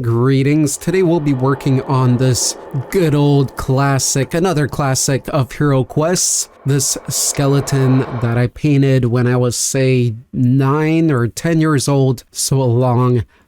greetings. Today we'll be working on this good old classic, another classic of HeroQuest, this skeleton that I painted when I was, say, 9 or 10 years old, so a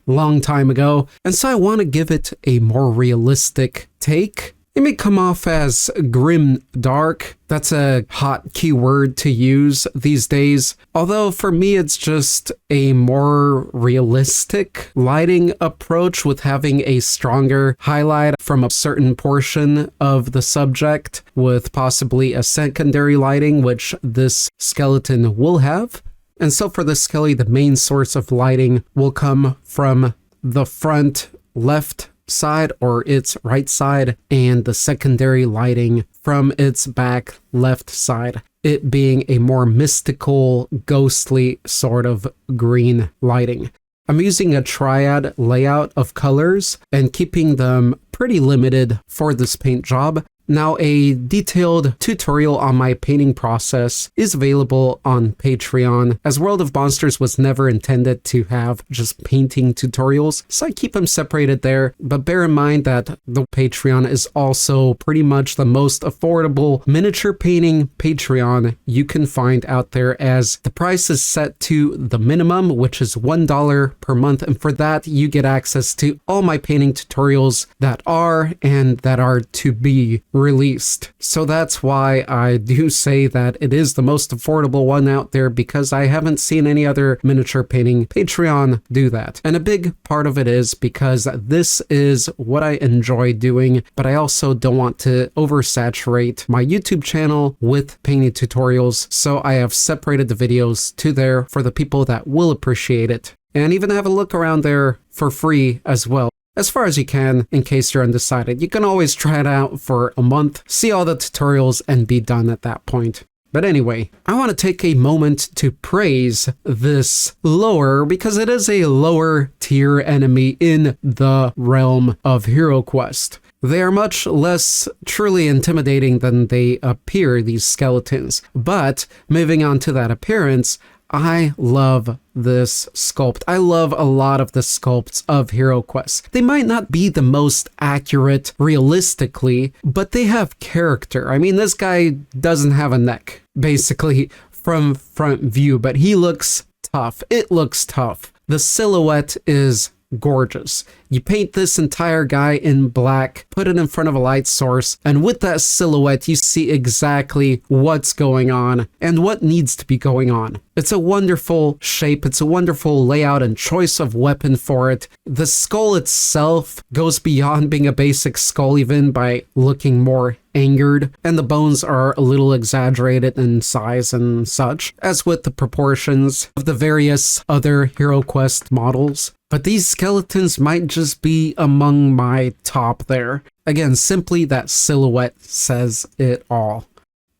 long time ago. And so I want to give it a more realistic take. It may come off as grim dark. That's a hot keyword to use these days. Although for me, it's just a more realistic lighting approach with having a stronger highlight from a certain portion of the subject with possibly a secondary lighting, which this skeleton will have. And so for the skelly, the main source of lighting will come from the front left side or its right side, and the secondary lighting from its back left side, it being a more mystical, ghostly sort of green lighting. I'm using a triad layout of colors and keeping them pretty limited for this paint job. Now, a detailed tutorial on my painting process is available on Patreon, as World of Monsters was never intended to have just painting tutorials, so I keep them separated there. But bear in mind that the Patreon is also pretty much the most affordable miniature painting Patreon you can find out there, as the price is set to the minimum, which is $1 per month, and for that you get access to all my painting tutorials that are and that are to be released. So that's why I do say that it is the most affordable one out there, because I haven't seen any other miniature painting Patreon do that. And a big part of it is because this is what I enjoy doing, but I also don't want to oversaturate my YouTube channel with painting tutorials, so I have separated the videos to there for the people that will appreciate it, and even have a look around there for free as well. As far as you can, in case you're undecided. You can always try it out for a month, see all the tutorials, and be done at that point. But anyway, I want to take a moment to praise this lower, because it is a lower tier enemy in the realm of HeroQuest. They are much less truly intimidating than they appear, these skeletons. But moving on to that appearance, I love this sculpt. I love a lot of the sculpts of HeroQuest. They might not be the most accurate realistically, but they have character. I mean, this guy doesn't have a neck, basically, from front view, but he looks tough. It looks tough. The silhouette is gorgeous. You paint this entire guy in black, put it in front of a light source, and with that silhouette, you see exactly what's going on and what needs to be going on. It's a wonderful shape. It's a wonderful layout and choice of weapon for it. The skull itself goes beyond being a basic skull even by looking more angered, and the bones are a little exaggerated in size and such, as with the proportions of the various other HeroQuest models. But these skeletons might just be among my top there. Again, simply that silhouette says it all.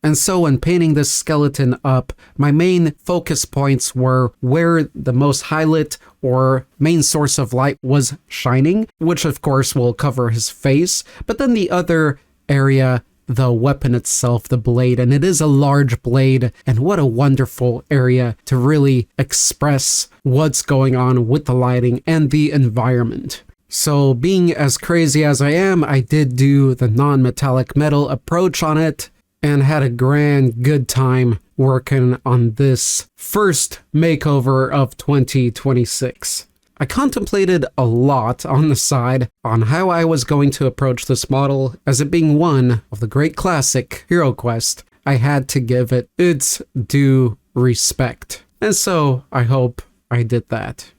And so when painting this skeleton up, my main focus points were where the most highlight or main source of light was shining, which of course will cover his face, but then the other area, the weapon itself, the blade, and it is a large blade, and what a wonderful area to really express what's going on with the lighting and the environment. So being as crazy as I am, I did do the non-metallic metal approach on it and had a grand good time working on this first makeover of 2026. I contemplated a lot on the side on how I was going to approach this model, as it being one of the great classic HeroQuest. I had to give it its due respect, and so I hope I did that.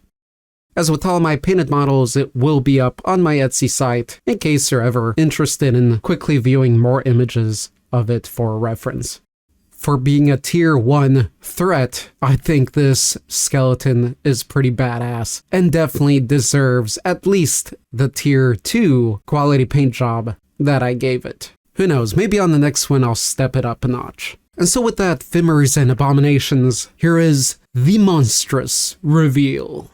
As with all my painted models, it will be up on my Etsy site in case you're ever interested in quickly viewing more images of it for reference. For being a tier 1 threat, I think this skeleton is pretty badass and definitely deserves at least the tier 2 quality paint job that I gave it. Who knows, maybe on the next one I'll step it up a notch. And so with that, Fimmers and Abominations, here is the Monstrous reveal.